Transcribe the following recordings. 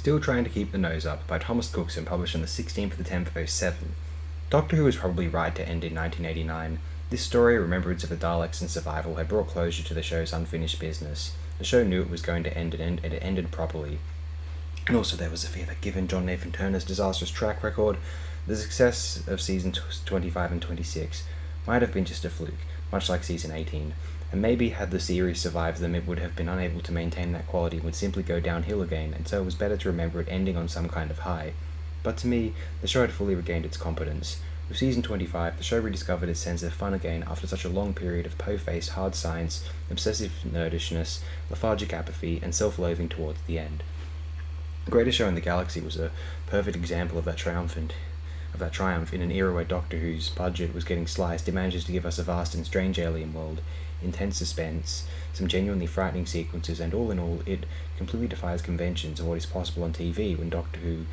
Still Trying to Keep the Nose Up by Thomas Cookson, published on the 16th of the 10th of 07. Doctor Who was probably right to end in 1989. This story, Remembrance of the Daleks and Survival, had brought closure to the show's unfinished business. The show knew it was going to end and it ended properly. And also there was a fear that given John Nathan Turner's disastrous track record, the success of season 25 and 26 might have been just a fluke, much like season 18. And maybe had the series survived them, it would have been unable to maintain that quality and would simply go downhill again, and so it was better to remember it ending on some kind of high. But to me, the show had fully regained its competence. With season 25, the show rediscovered its sense of fun again after such a long period of po-faced hard science, obsessive nerdishness, lethargic apathy, and self-loathing towards the end. The Greatest Show in the Galaxy was a perfect example of that triumph in an era where Doctor Who's budget was getting sliced. It manages to give us a vast and strange alien world, intense suspense, some genuinely frightening sequences, and all in all, it completely defies conventions of what is possible on TV when Doctor Who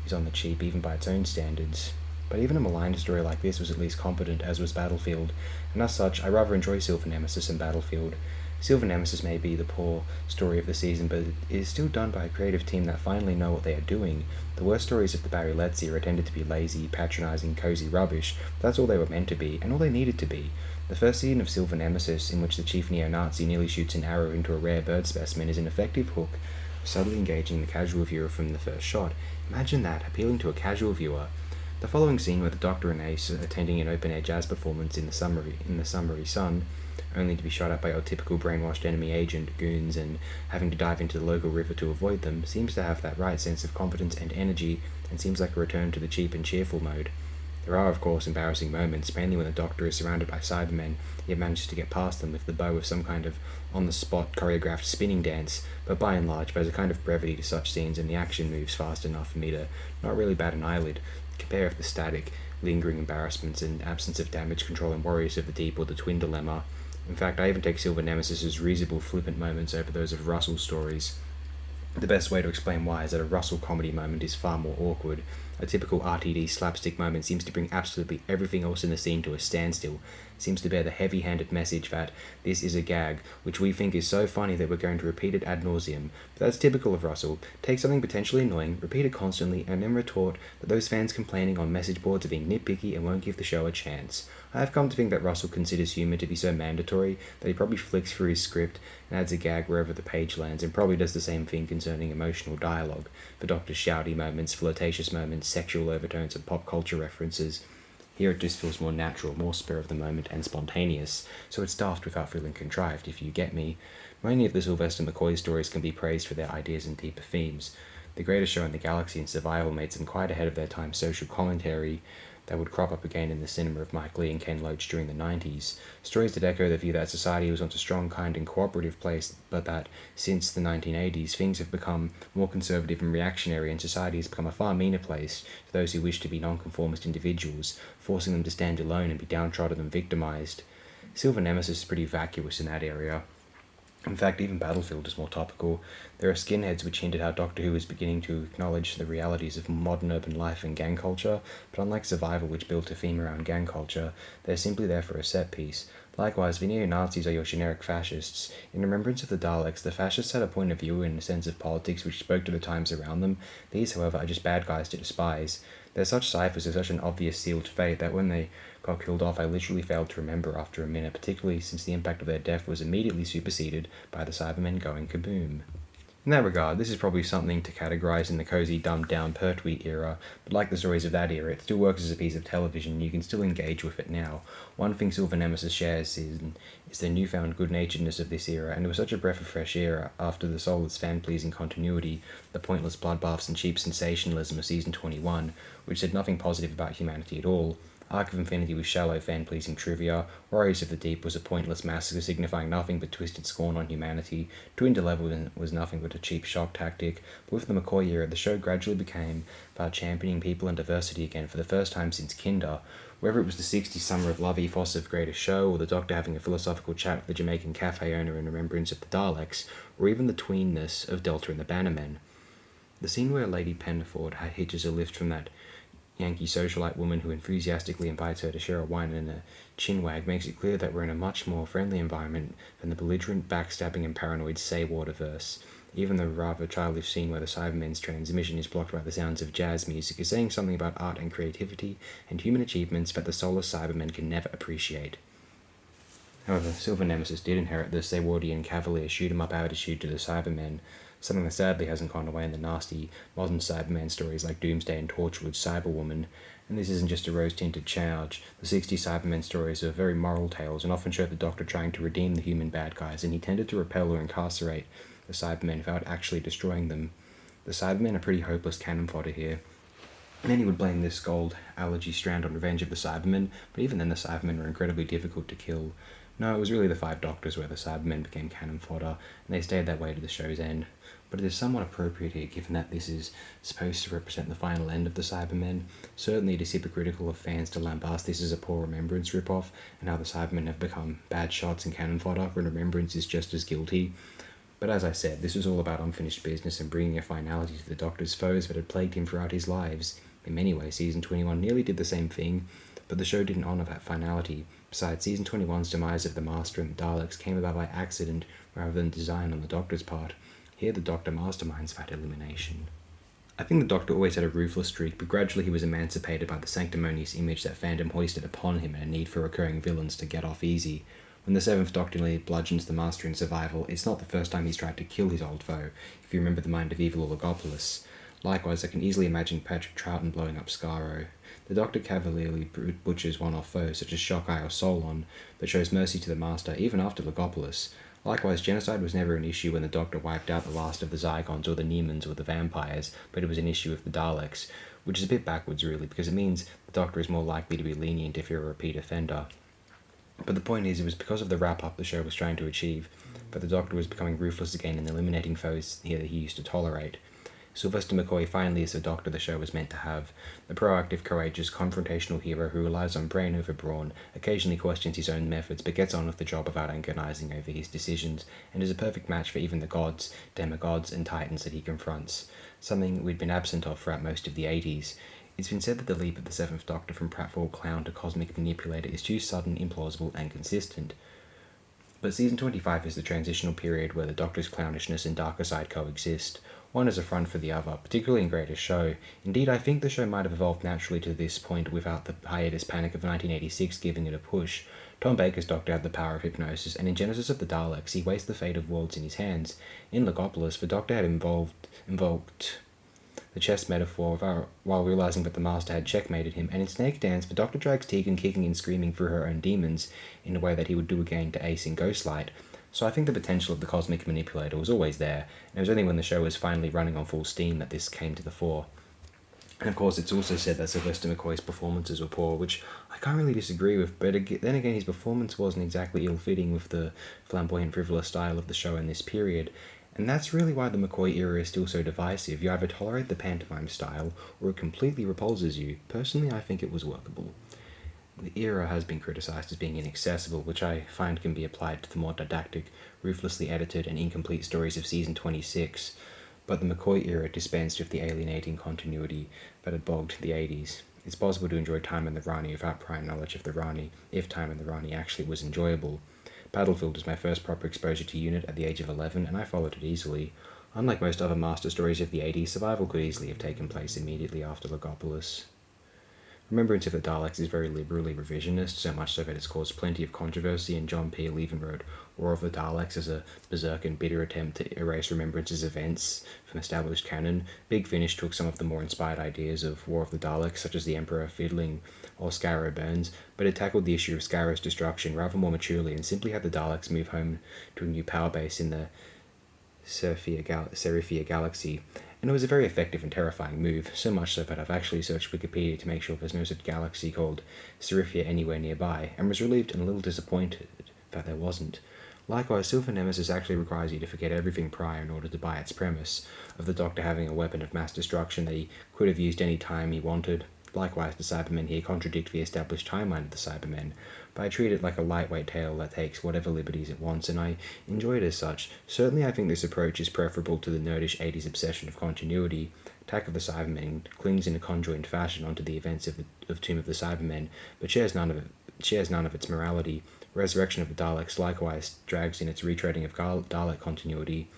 is on the cheap, even by its own standards. But even a maligned story like this was at least competent, as was Battlefield, and as such, I rather enjoy Silver Nemesis and Battlefield. Silver Nemesis may be the poor story of the season, but it is still done by a creative team that finally know what they are doing. The worst stories of the Barry Letts era tended to be lazy, patronising, cosy rubbish, but that's all they were meant to be, and all they needed to be. The first season of Silver Nemesis, in which the chief neo-Nazi nearly shoots an arrow into a rare bird specimen, is an effective hook, subtly engaging the casual viewer from the first shot. Imagine that, appealing to a casual viewer. The following scene, with the Doctor and Ace attending an open-air jazz performance in the summery sun, only to be shot at by your typical brainwashed enemy agent, goons, and having to dive into the local river to avoid them, seems to have that right sense of confidence and energy, and seems like a return to the cheap and cheerful mode. There are, of course, embarrassing moments, mainly when the Doctor is surrounded by Cybermen, yet manages to get past them with the bow of some kind of on-the-spot choreographed spinning dance, but by and large, there's a kind of brevity to such scenes, and the action moves fast enough for me to not really bat an eyelid. Compare with the static, lingering embarrassments and absence of damage control in Warriors of the Deep or the Twin Dilemma. In fact, I even take Silver Nemesis' reasonable, flippant moments over those of Russell's stories. The best way to explain why is that a Russell comedy moment is far more awkward. A typical RTD slapstick moment seems to bring absolutely everything else in the scene to a standstill, seems to bear the heavy-handed message that this is a gag, which we think is so funny that we're going to repeat it ad nauseum. But that's typical of Russell. Take something potentially annoying, repeat it constantly, and then retort that those fans complaining on message boards are being nitpicky and won't give the show a chance. I have come to think that Russell considers humour to be so mandatory that he probably flicks through his script and adds a gag wherever the page lands, and probably does the same thing concerning emotional dialogue, the Doctor's shouty moments, flirtatious moments, sexual overtones, and pop culture references. Here it just feels more natural, more spur of the moment, and spontaneous, so it's daft without feeling contrived, if you get me. Many of the Sylvester McCoy stories can be praised for their ideas and deeper themes. The Greatest Show in the Galaxy and Survival made some quite ahead of their time social commentary that would crop up again in the cinema of Mike Leigh and Ken Loach during the 90s. Stories that echo the view that society was once a strong, kind, and cooperative place, but that, since the 1980s, things have become more conservative and reactionary, and society has become a far meaner place to those who wish to be nonconformist individuals, forcing them to stand alone and be downtrodden and victimized. Silver Nemesis is pretty vacuous in that area. In fact, even Battlefield is more topical. There are skinheads which hint at how Doctor Who is beginning to acknowledge the realities of modern urban life and gang culture, but unlike Survival, which built a theme around gang culture, they're simply there for a set piece. Likewise, the neo-Nazis are your generic fascists. In Remembrance of the Daleks, the fascists had a point of view and a sense of politics which spoke to the times around them. These, however, are just bad guys to despise. They're such ciphers of such an obvious sealed fate that when they got killed off, I literally failed to remember after a minute, particularly since the impact of their death was immediately superseded by the Cybermen going kaboom. In that regard, this is probably something to categorize in the cozy, dumbed-down Pertwee era, but like the stories of that era, it still works as a piece of television, and you can still engage with it now. One thing Silver Nemesis shares is the newfound good-naturedness of this era, and it was such a breath of fresh air after the soulless fan-pleasing continuity, the pointless bloodbaths and cheap sensationalism of Season 21, which said nothing positive about humanity at all. Arc of Infinity was shallow fan-pleasing trivia, Warriors of the Deep was a pointless massacre signifying nothing but twisted scorn on humanity, Twin Dilemma was nothing but a cheap shock tactic, but with the McCoy era, the show gradually became about championing people and diversity again for the first time since Kinder. Whether it was the 60s summer of love ethos of Greatest Show, or the Doctor having a philosophical chat with the Jamaican cafe owner in Remembrance of the Daleks, or even the tweenness of Delta and the Bannermen. The scene where Lady Penford hitches a lift from that Yankee socialite woman who enthusiastically invites her to share a wine and a chinwag makes it clear that we're in a much more friendly environment than the belligerent, backstabbing and paranoid Say Waterverse. Even the rather childish scene where the Cybermen's transmission is blocked by the sounds of jazz music is saying something about art and creativity and human achievements that the soulless Cybermen can never appreciate. However, Silver Nemesis did inherit the Sewardian cavalier shoot-em-up attitude to the Cybermen, something that sadly hasn't gone away in the nasty modern Cyberman stories like Doomsday and Torchwood's Cyberwoman. And this isn't just a rose-tinted charge. The 60s Cybermen stories are very moral tales and often showed the Doctor trying to redeem the human bad guys, and he tended to repel or incarcerate the Cybermen without actually destroying them. The Cybermen are pretty hopeless cannon fodder here. Many would blame this gold allergy strand on Revenge of the Cybermen, but even then the Cybermen were incredibly difficult to kill. No, it was really the 5 Doctors where the Cybermen became cannon fodder, and they stayed that way to the show's end. But it is somewhat appropriate here, given that this is supposed to represent the final end of the Cybermen. Certainly it is hypocritical of fans to lambast this as a poor Remembrance ripoff, and how the Cybermen have become bad shots and cannon fodder, when Remembrance is just as guilty. But as I said, this was all about unfinished business and bringing a finality to the Doctor's foes that had plagued him throughout his lives. In many ways, Season 21 nearly did the same thing, but the show didn't honour that finality. Besides, Season 21's demise of the Master and the Daleks came about by accident rather than design on the Doctor's part. Here the Doctor masterminds that elimination. I think the Doctor always had a ruthless streak, but gradually he was emancipated by the sanctimonious image that fandom hoisted upon him and a need for recurring villains to get off easy. When the 7th Doctor nearly bludgeons the Master in Survival, it's not the first time he's tried to kill his old foe, if you remember the Mind of Evil or Logopolis. Likewise, I can easily imagine Patrick Troughton blowing up Skaro. The Doctor cavalierly butchers one-off foes such as Shockeye or Solon, but shows mercy to the Master even after Logopolis. Likewise, genocide was never an issue when the Doctor wiped out the last of the Zygons or the Nemons or the vampires, but it was an issue with the Daleks, which is a bit backwards really, because it means the Doctor is more likely to be lenient if you're a repeat offender. But the point is, it was because of the wrap-up the show was trying to achieve, but the Doctor was becoming ruthless again and eliminating foes here that he used to tolerate. Sylvester McCoy finally is the Doctor the show was meant to have, the proactive, courageous, confrontational hero who relies on brain over brawn, occasionally questions his own methods but gets on with the job without agonizing over his decisions, and is a perfect match for even the gods, demigods, and titans that he confronts, something we'd been absent of throughout most of the 80s. It's been said that the leap of the 7th Doctor from pratfall clown to cosmic manipulator is too sudden, implausible, and consistent. But Season 25 is the transitional period where the Doctor's clownishness and darker side coexist. One is a front for the other, particularly in Greatest Show. Indeed, I think the show might have evolved naturally to this point without the hiatus panic of 1986 giving it a push. Tom Baker's Doctor had the power of hypnosis, and in Genesis of the Daleks, he wastes the fate of worlds in his hands. In Logopolis, the Doctor had invoked the chess metaphor while realizing that the Master had checkmated him, and in Snake Dance, the Doctor drags Tegan kicking and screaming through her own demons in a way that he would do again to Ace in Ghostlight. So I think the potential of the cosmic manipulator was always there, and it was only when the show was finally running on full steam that this came to the fore. And of course, it's also said that Sylvester McCoy's performances were poor, which I can't really disagree with, but then again, his performance wasn't exactly ill-fitting with the flamboyant, frivolous style of the show in this period. And that's really why the McCoy era is still so divisive. You either tolerate the pantomime style, or it completely repulses you. Personally, I think it was workable. The era has been criticised as being inaccessible, which I find can be applied to the more didactic, ruthlessly edited, and incomplete stories of Season 26, but the McCoy era dispensed with the alienating continuity that had bogged the 80s. It's possible to enjoy Time in the Rani without prior knowledge of the Rani, if Time in the Rani actually was enjoyable. Battlefield was my first proper exposure to Unit at the age of 11, and I followed it easily. Unlike most other master stories of the 80s, Survival could easily have taken place immediately after Logopolis. Remembrance of the Daleks is very liberally revisionist, so much so that it's caused plenty of controversy, and John Peel even wrote War of the Daleks as a berserk and bitter attempt to erase Remembrance's events from established canon. Big Finish took some of the more inspired ideas of War of the Daleks, such as the Emperor fiddling or Scarrow burns, but it tackled the issue of Scarrow's destruction rather more maturely and simply had the Daleks move home to a new power base in the Serifia Galaxy. And it was a very effective and terrifying move, so much so that I've actually searched Wikipedia to make sure there's no such galaxy called Serifia anywhere nearby, and was relieved and a little disappointed that there wasn't. Likewise, Silver Nemesis actually requires you to forget everything prior in order to buy its premise, of the Doctor having a weapon of mass destruction that he could have used any time he wanted. Likewise, the Cybermen here contradict the established timeline of the Cybermen, but I treat it like a lightweight tale that takes whatever liberties it wants, and I enjoy it as such. Certainly I think this approach is preferable to the nerdish 80s obsession of continuity. Attack of the Cybermen clings in a conjoined fashion onto the events of Tomb of the Cybermen, but shares none of its morality. Resurrection of the Daleks likewise drags in its retreading of Dalek continuity.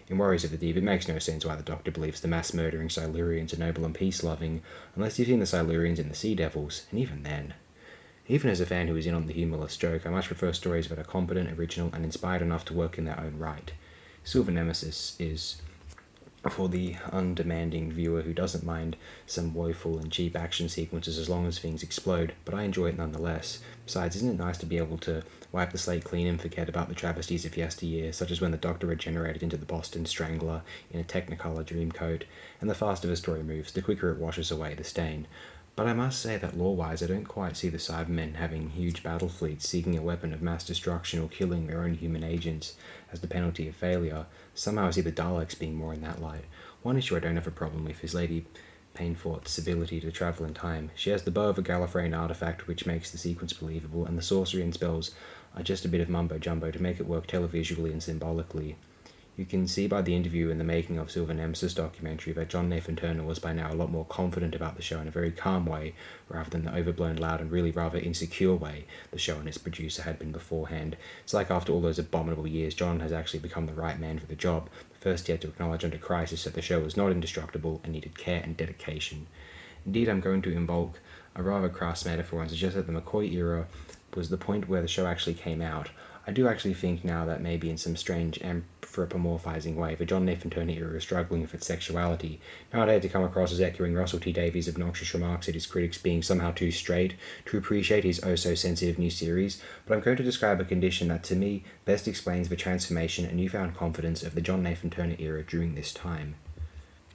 In Warriors of the Deep, it makes no sense why the Doctor believes the mass-murdering Silurians are noble and peace-loving, unless you've seen the Silurians and the Sea Devils, and even then. Even as a fan who is in on the humorless joke, I much prefer stories that are competent, original, and inspired enough to work in their own right. Silver Nemesis is for the undemanding viewer who doesn't mind some woeful and cheap action sequences as long as things explode, but I enjoy it nonetheless. Besides, isn't it nice to be able to wipe the slate clean and forget about the travesties of yesteryear, such as when the Doctor regenerated into the Boston Strangler in a Technicolor Dreamcoat, and the faster the story moves, the quicker it washes away the stain. But I must say that lore-wise I don't quite see the Cybermen having huge battle fleets seeking a weapon of mass destruction or killing their own human agents as the penalty of failure. Somehow I see the Daleks being more in that light. One issue I don't have a problem with is Lady Painfort's ability to travel in time. She has the bow of a Gallifreyan artifact which makes the sequence believable, and the sorcery and spells are just a bit of mumbo-jumbo to make it work televisually and symbolically. You can see by the interview in the making of Silver Nemesis documentary that John Nathan Turner was by now a lot more confident about the show in a very calm way, rather than the overblown, loud, and really rather insecure way the show and its producer had been beforehand. It's like after all those abominable years, John has actually become the right man for the job. First, he had to acknowledge under crisis that the show was not indestructible and needed care and dedication. Indeed, I'm going to invoke a rather crass metaphor and suggest that the McCoy era was the point where the show actually came out. I do actually think now that maybe in some strange anthropomorphizing way, the John Nathan Turner era is struggling with its sexuality. Now I'd hate to come across as echoing Russell T Davies' obnoxious remarks at his critics being somehow too straight to appreciate his oh-so-sensitive new series, but I'm going to describe a condition that to me best explains the transformation and newfound confidence of the John Nathan Turner era during this time.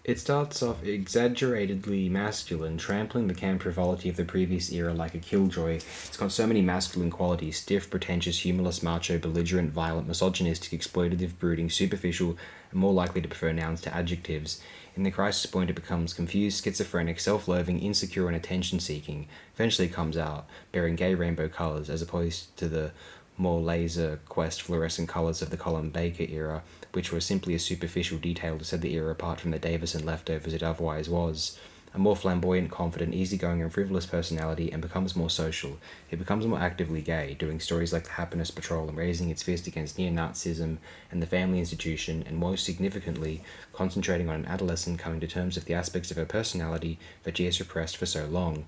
It starts off exaggeratedly masculine, trampling the camp frivolity of the previous era like a killjoy. It's got so many masculine qualities: stiff, pretentious, humorless, macho, belligerent, violent, misogynistic, exploitative, brooding, superficial, and more likely to prefer nouns to adjectives. In the crisis point, it becomes confused, schizophrenic, self-loathing, insecure, and attention-seeking. Eventually it comes out, bearing gay rainbow colours, as opposed to the more laser quest fluorescent colours of the Colin Baker era, which were simply a superficial detail to set the era apart from the Davison leftovers it otherwise was. A more flamboyant, confident, easygoing and frivolous personality, and becomes more social. It becomes more actively gay, doing stories like the Happiness Patrol and raising its fist against neo-Nazism and the family institution, and most significantly, concentrating on an adolescent coming to terms with the aspects of her personality that she has repressed for so long.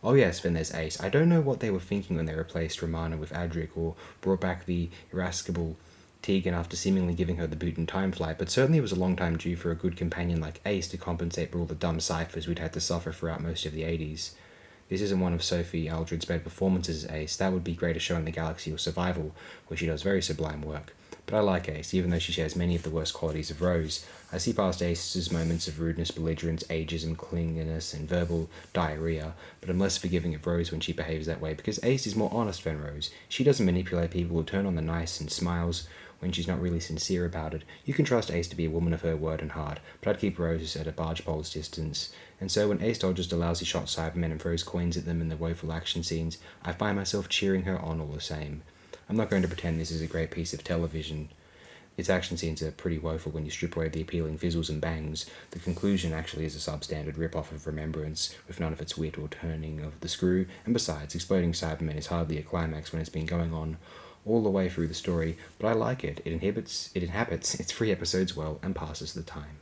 Oh yes, then there's Ace. I don't know what they were thinking when they replaced Romana with Adric, or brought back the irascible Tegan after seemingly giving her the boot in Time Flight, but certainly it was a long time due for a good companion like Ace to compensate for all the dumb ciphers we'd had to suffer throughout most of the 80s. This isn't one of Sophie Aldred's better performances as Ace. That would be Greatest Show in the Galaxy or Survival, where she does very sublime work. But I like Ace, even though she shares many of the worst qualities of Rose. I see past Ace's moments of rudeness, belligerence, ageism, clinginess, and verbal diarrhea, but I'm less forgiving of Rose when she behaves that way, because Ace is more honest than Rose. She doesn't manipulate people or turn on the nice and smiles when she's not really sincere about it. You can trust Ace to be a woman of her word and heart, but I'd keep Rose at a barge pole's distance. And so when Ace dodges the lousy shot Cybermen and throws coins at them in the woeful action scenes, I find myself cheering her on all the same. I'm not going to pretend this is a great piece of television. Its action scenes are pretty woeful when you strip away the appealing fizzles and bangs. The conclusion actually is a substandard rip-off of Remembrance, with none of its wit or turning of the screw, and besides, exploding Cybermen is hardly a climax when it's been going on all the way through the story, but I like it. It inhabits its 3 episodes well and passes the time.